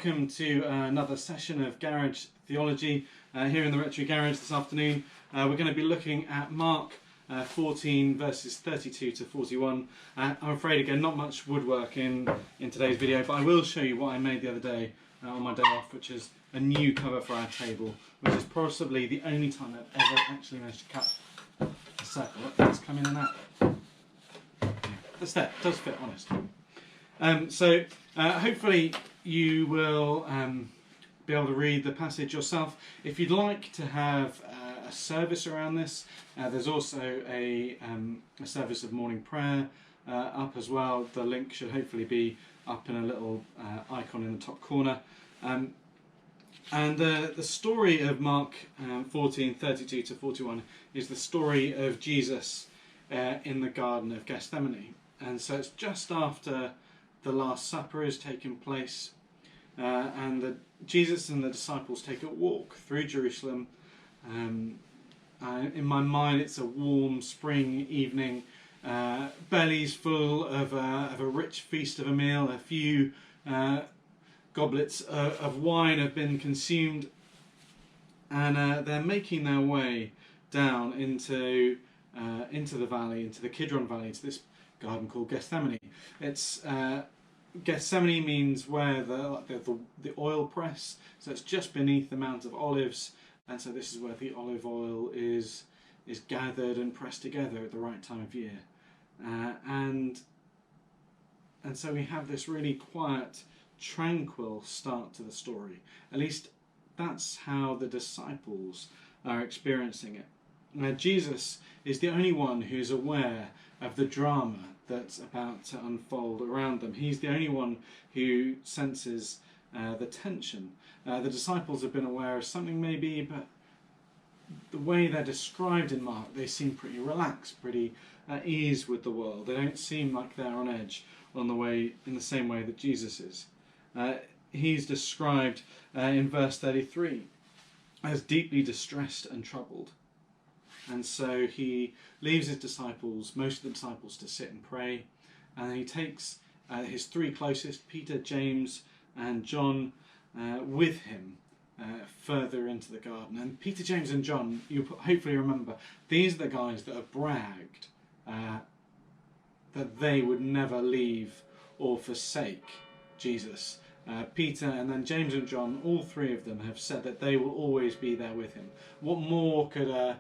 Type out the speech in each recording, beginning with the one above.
welcome to another session of Garage Theology here in the Rectory Garage this afternoon. We're going to be looking at Mark 14 verses 32 to 41. I'm afraid again not much woodwork in today's video, but I will show you what I made the other day on my day off, which is a new cover for our table, which is possibly the only time I've ever actually managed to cut a circle. Look, it's come in and out. That's that, does fit, honest. So hopefully you will be able to read the passage yourself. If you'd like to have a service around this, there's also a service of morning prayer up as well. The link should hopefully be up in a little icon in the top corner. And the story of Mark 14, 32 to 41 is the story of Jesus in the Garden of Gethsemane. And so it's just after the Last Supper has taken place, and Jesus and the disciples take a walk through Jerusalem. In my mind, it's a warm spring evening, bellies full of a rich feast of a meal. A few goblets of wine have been consumed, and they're making their way down into the valley, into the Kidron Valley, to this garden called Gethsemane. It's Gethsemane means where the oil press, so it's just beneath the Mount of Olives, and so this is where the olive oil is gathered and pressed together at the right time of year, and so we have this really quiet, tranquil start to the story. At least that's how the disciples are experiencing it. Now, Jesus is the only one who's aware of the drama that's about to unfold around them. He's the only one who senses the tension. The disciples have been aware of something maybe, but the way they're described in Mark, they seem pretty relaxed, pretty at ease with the world. They don't seem like they're on edge in the same way that Jesus is. He's described in verse 33 as deeply distressed and troubled. And so he leaves his disciples, most of the disciples, to sit and pray. And then he takes his three closest, Peter, James and John, with him further into the garden. And Peter, James and John, you hopefully remember, these are the guys that have bragged that they would never leave or forsake Jesus. Peter and then James and John, all three of them have said that they will always be there with him. What more could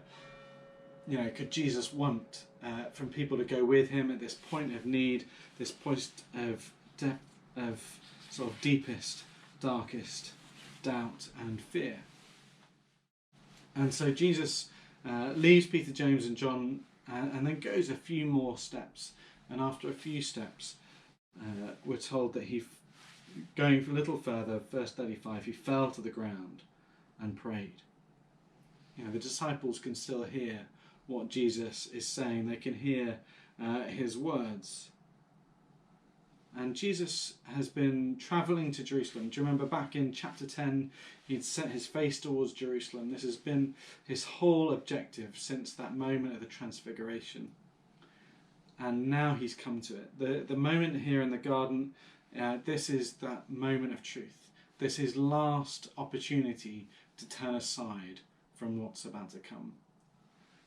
Jesus want from people to go with him at this point of need, this point of depth, of sort of deepest, darkest doubt and fear? And so Jesus leaves Peter, James and John and then goes a few more steps. And after a few steps, we're told that going a little further, verse 35, he fell to the ground and prayed. The disciples can still hear what Jesus is saying. They can hear his words. And Jesus has been travelling to Jerusalem. Do you remember back in chapter 10, he'd set his face towards Jerusalem. This has been his whole objective since that moment of the transfiguration. And now he's come to it. The moment here in the garden, this is that moment of truth. This is his last opportunity to turn aside from what's about to come.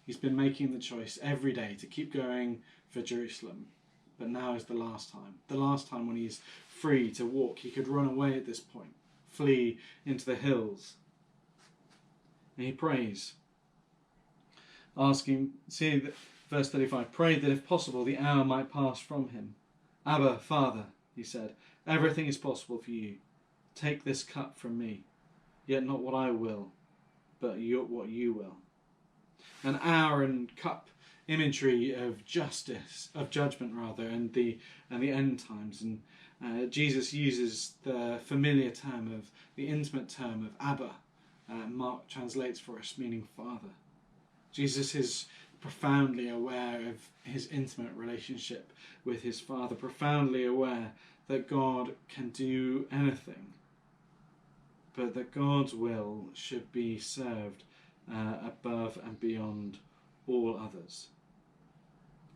He's been making the choice every day to keep going for Jerusalem. But now is the last time. The last time when he's free to walk. He could run away at this point, flee into the hills. And he prays, asking, see that verse 35, prayed that if possible the hour might pass from him. Abba, Father, he said, everything is possible for you. Take this cup from me, yet not what I will, but what you will. An hour and cup imagery of justice, of judgment rather, and the end times. And Jesus uses the familiar term of the intimate term of Abba. Mark translates for us, meaning Father. Jesus is profoundly aware of his intimate relationship with his Father, profoundly aware that God can do anything, but that God's will should be served above and beyond all others.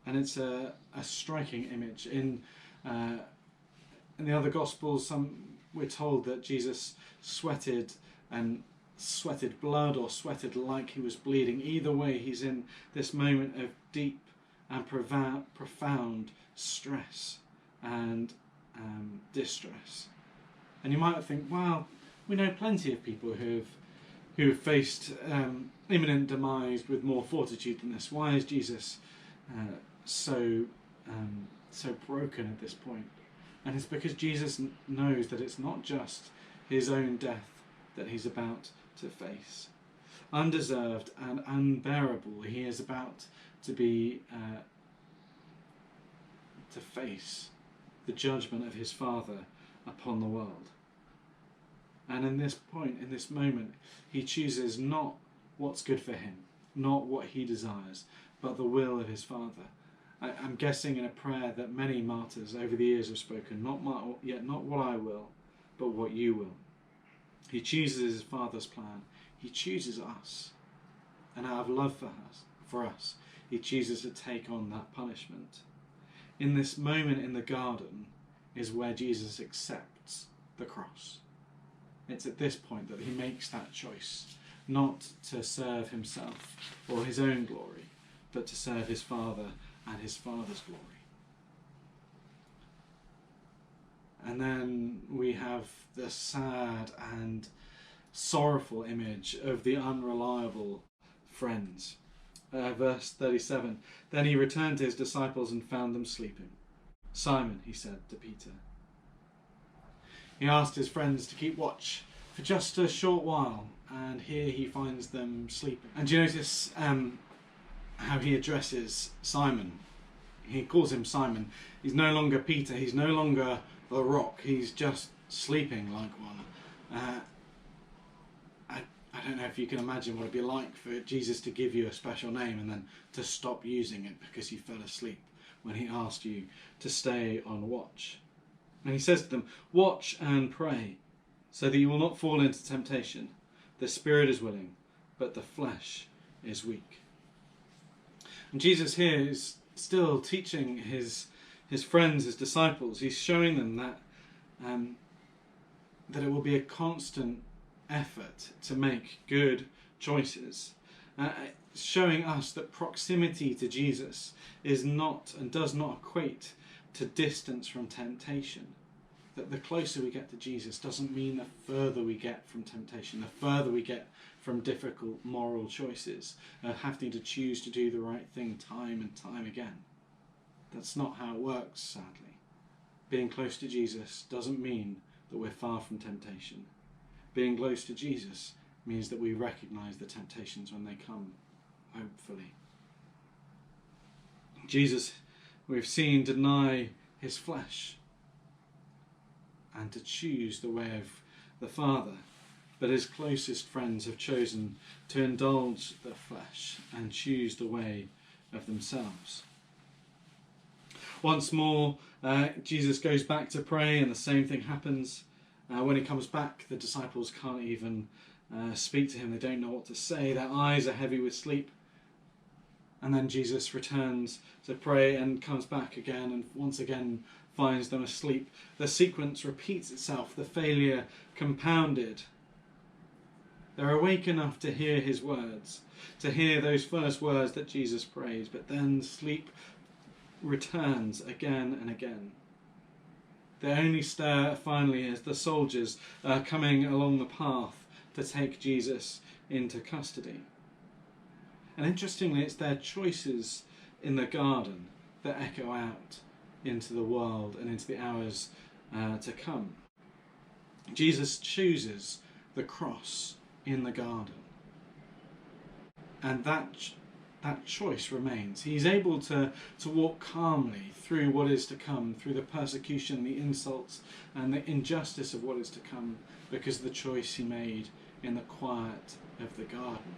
And it's a striking image. In the other Gospels, some we're told that Jesus sweated blood or sweated like he was bleeding. Either way, he's in this moment of deep and profound stress and distress. And you might think, well, we know plenty of people who have faced imminent demise with more fortitude than this. Why is Jesus so broken at this point? And it's because Jesus knows that it's not just his own death that he's about to face. Undeserved and unbearable, he is about to be to face the judgment of his Father upon the world. And in this point, in this moment, he chooses not what's good for him, not what he desires, but the will of his Father. I'm guessing in a prayer that many martyrs over the years have spoken, not what I will, but what you will. He chooses his Father's plan. He chooses us. And out of love for us, he chooses to take on that punishment. In this moment in the garden is where Jesus accepts the cross. It's at this point that he makes that choice, not to serve himself or his own glory, but to serve his Father and his Father's glory. And then we have the sad and sorrowful image of the unreliable friends. Verse 37, then he returned to his disciples and found them sleeping. Simon, he said to Peter. He asked his friends to keep watch for just a short while, and here he finds them sleeping. And do you notice how he addresses Simon? He calls him Simon. He's no longer Peter, he's no longer the rock, he's just sleeping like one. I don't know if you can imagine what it'd be like for Jesus to give you a special name and then to stop using it because you fell asleep when he asked you to stay on watch. And he says to them, watch and pray so that you will not fall into temptation. The spirit is willing, but the flesh is weak. And Jesus here is still teaching his friends, his disciples. He's showing them that it will be a constant effort to make good choices. Showing us that proximity to Jesus is not and does not equate to distance from temptation. That the closer we get to Jesus doesn't mean the further we get from temptation, the further we get from difficult moral choices, having to choose to do the right thing time and time again. That's not how it works, sadly. Being close to Jesus doesn't mean that we're far from temptation. Being close to Jesus means that we recognise the temptations when they come, hopefully. Jesus, we've seen, deny his flesh and to choose the way of the Father. But his closest friends have chosen to indulge the flesh and choose the way of themselves. Once more, Jesus goes back to pray and the same thing happens. When he comes back, the disciples can't even speak to him. They don't know what to say. Their eyes are heavy with sleep. And then Jesus returns to pray and comes back again and once again finds them asleep. The sequence repeats itself, the failure compounded. They're awake enough to hear his words, to hear those first words that Jesus prays, but then sleep returns again and again. They only stir finally as the soldiers are coming along the path to take Jesus into custody. And interestingly, it's their choices in the garden that echo out into the world and into the hours to come. Jesus chooses the cross in the garden. And that choice remains. He's able to walk calmly through what is to come, through the persecution, the insults, and the injustice of what is to come, because of the choice he made in the quiet of the garden.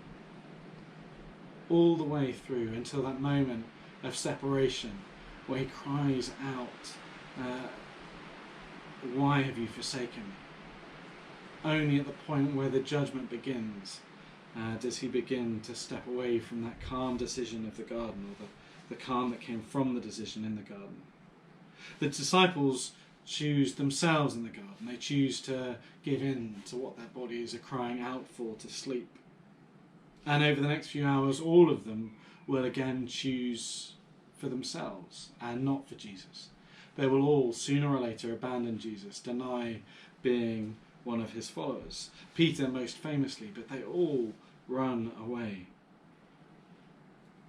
All the way through until that moment of separation where he cries out, why have you forsaken me? Only at the point where the judgment begins does he begin to step away from that calm decision of the garden, or the calm that came from the decision in the garden. The disciples choose themselves in the garden. They choose to give in to what their bodies are crying out for, to sleep. And over the next few hours, all of them will again choose for themselves and not for Jesus. They will all, sooner or later, abandon Jesus, deny being one of his followers. Peter most famously, but they all run away.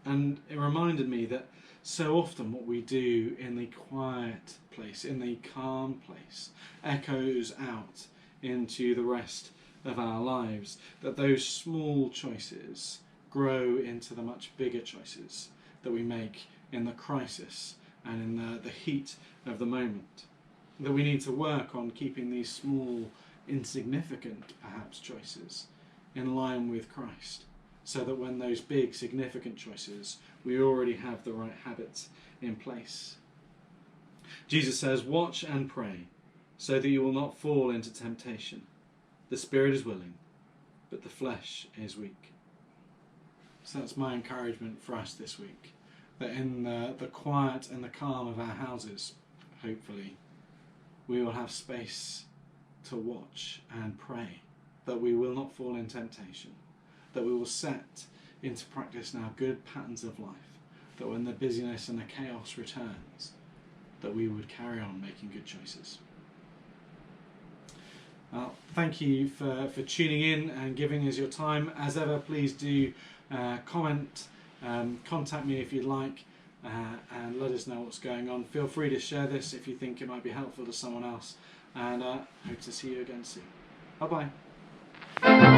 And it reminded me that so often what we do in the quiet place, in the calm place, echoes out into the rest of our lives, that those small choices grow into the much bigger choices that we make in the crisis and in the heat of the moment. That we need to work on keeping these small, insignificant, perhaps, choices in line with Christ, so that when those big, significant choices, we already have the right habits in place. Jesus says, "Watch and pray, so that you will not fall into temptation. The spirit is willing, but the flesh is weak." So that's my encouragement for us this week, that in the quiet and the calm of our houses, hopefully, we will have space to watch and pray, that we will not fall in temptation, that we will set into practice now good patterns of life, that when the busyness and the chaos returns, that we would carry on making good choices. Thank you for tuning in and giving us your time. As ever, please do comment, contact me if you'd like, and let us know what's going on. Feel free to share this if you think it might be helpful to someone else, and hope to see you again soon. Bye bye.